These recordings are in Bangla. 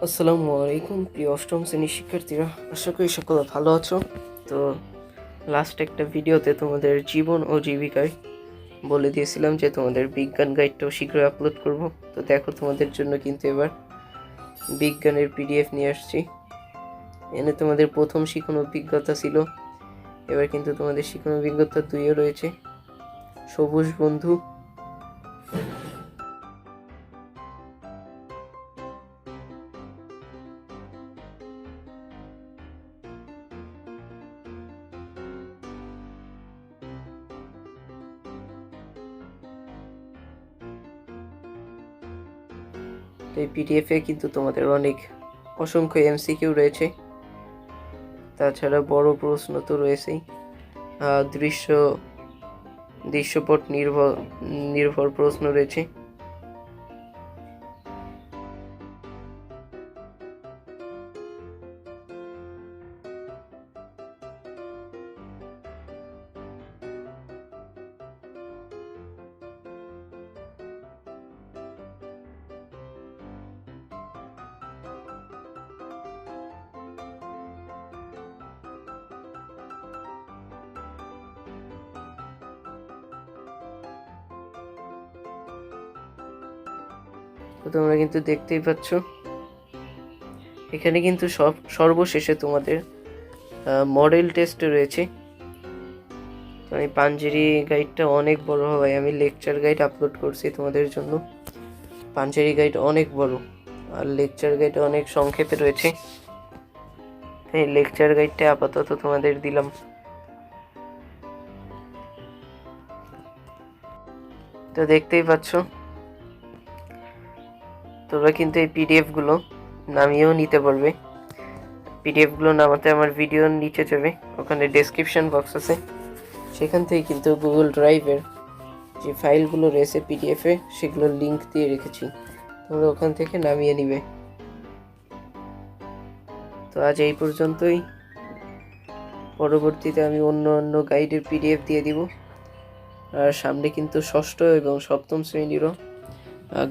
আসসালামু আলাইকুম প্রিয় অষ্টম শ্রেণীর শিক্ষার্থীরা, আশা করি সকলে ভালো আছো। তো লাস্ট একটা ভিডিওতে তোমাদের জীবন ও জীবিকায় বলে দিয়েছিলাম যে তোমাদের বিজ্ঞান গাইডটাও শীঘ্রই আপলোড করব। তো দেখো, তোমাদের জন্য কিন্তু এবার বিজ্ঞানের পিডিএফ নিয়ে আসছি। এনে তোমাদের প্রথম শিখন অভিজ্ঞতা ছিল, এবার কিন্তু তোমাদের শিখন অভিজ্ঞতা 2 রয়েছে, সবুজ বন্ধু। তো এই পিডিএফে কিন্তু তোমাদের অসংখ্য এমসিকিউ রয়েছে, তাছাড়া বড় প্রশ্ন তো রয়েছেই। দৃশ্যপট নির্ভর প্রশ্ন রয়েছে। তো তোমরা কিন্তু দেখতেই পাচ্ছ, এখানে কিন্তু সর্বশেষে তোমাদের মডেল টেস্ট রয়েছে। তো এই পাঞ্জেরি গাইডটা অনেক বড় হয়, আমি লেকচার গাইড আপলোড করছি তোমাদের জন্য। পাঞ্জেরি গাইড অনেক বড় আর লেকচার গাইড অনেক সংক্ষেপে রয়েছে। এই লেকচার গাইডটা আপাতত তোমাদের দিলাম। তো দেখতেই পাচ্ছ, তোমরা কিন্তু এই পিডিএফগুলো নামিয়েও নিতে পারবে। পিডিএফগুলো নামাতে আমার ভিডিওর নিচে যাবে, ওখানে ডেসক্রিপশন বক্স আছে, সেখান থেকে কিন্তু গুগল ড্রাইভের যে ফাইলগুলো রয়েছে পিডিএফে, সেগুলোর লিঙ্ক দিয়ে রেখেছি, তোমরা ওখান থেকে নামিয়ে নিবে। তো আজ এই পর্যন্তই, পরবর্তীতে আমি অন্য গাইডের পিডিএফ দিয়ে দিব। আর সামনে কিন্তু ষষ্ঠ এবং সপ্তম শ্রেণীরও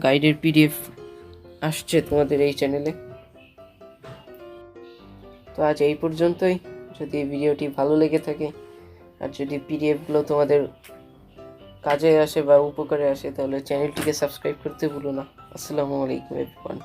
গাইডের পিডিএফ আসছে তোমাদের এই চ্যানেলে। তো আজ এই পর্যন্তই। যদি ভিডিওটি ভালো লেগে থাকে আর যদি পিডিএফগুলো তোমাদের কাজে আসে বা উপকারে আসে, তাহলে চ্যানেলটিকে সাবস্ক্রাইব করতে ভুলো না। আসসালামু আলাইকুম এভরিওয়ান।